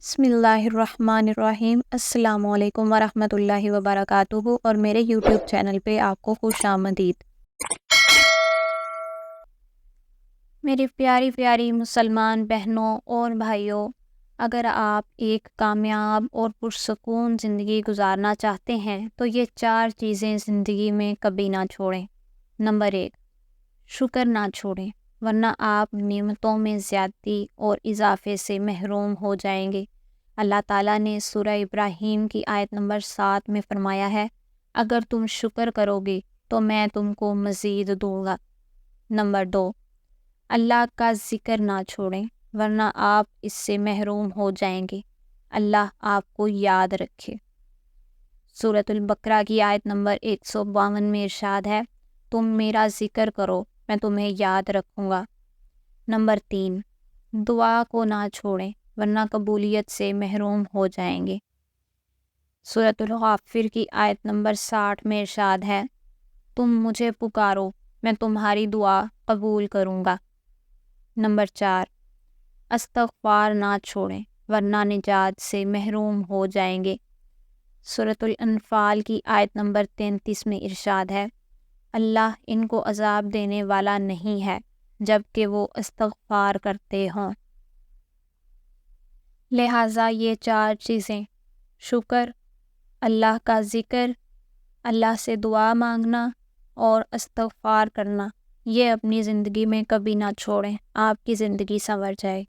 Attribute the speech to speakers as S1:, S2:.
S1: بسم اللہ الرحمن الرحیم۔ السلام علیکم ورحمۃ اللہ وبرکاتہ، اور میرے یوٹیوب چینل پہ آپ کو خوش آمدید۔ میری پیاری پیاری مسلمان بہنوں اور بھائیوں، اگر آپ ایک کامیاب اور پرسکون زندگی گزارنا چاہتے ہیں تو یہ 4 چیزیں زندگی میں کبھی نہ چھوڑیں۔ نمبر 1، شکر نہ چھوڑیں، ورنہ آپ نعمتوں میں زیادتی اور اضافے سے محروم ہو جائیں گے۔ اللہ تعالیٰ نے سورہ ابراہیم کی آیت نمبر 7 میں فرمایا ہے، اگر تم شکر کرو گے تو میں تم کو مزید دوں گا۔ نمبر 2، اللہ کا ذکر نہ چھوڑیں، ورنہ آپ اس سے محروم ہو جائیں گے۔ اللہ آپ کو یاد رکھے۔ سورۃ البقرہ کی آیت نمبر 152 میں ارشاد ہے، تم میرا ذکر کرو میں تمہیں یاد رکھوں گا۔ نمبر 3، دعا کو نہ چھوڑیں، ورنہ قبولیت سے محروم ہو جائیں گے۔ سورۃ الغافر کی آیت نمبر 60 میں ارشاد ہے، تم مجھے پکارو میں تمہاری دعا قبول کروں گا۔ نمبر 4، استغفار نہ چھوڑیں، ورنہ نجات سے محروم ہو جائیں گے۔ سورۃ الانفال کی آیت نمبر 33 میں ارشاد ہے، اللہ ان کو عذاب دینے والا نہیں ہے جب کہ وہ استغفار کرتے ہوں۔ لہٰذا یہ 4 چیزیں، شکر، اللہ کا ذکر، اللہ سے دعا مانگنا اور استغفار کرنا، یہ اپنی زندگی میں کبھی نہ چھوڑیں، آپ کی زندگی سنور جائے۔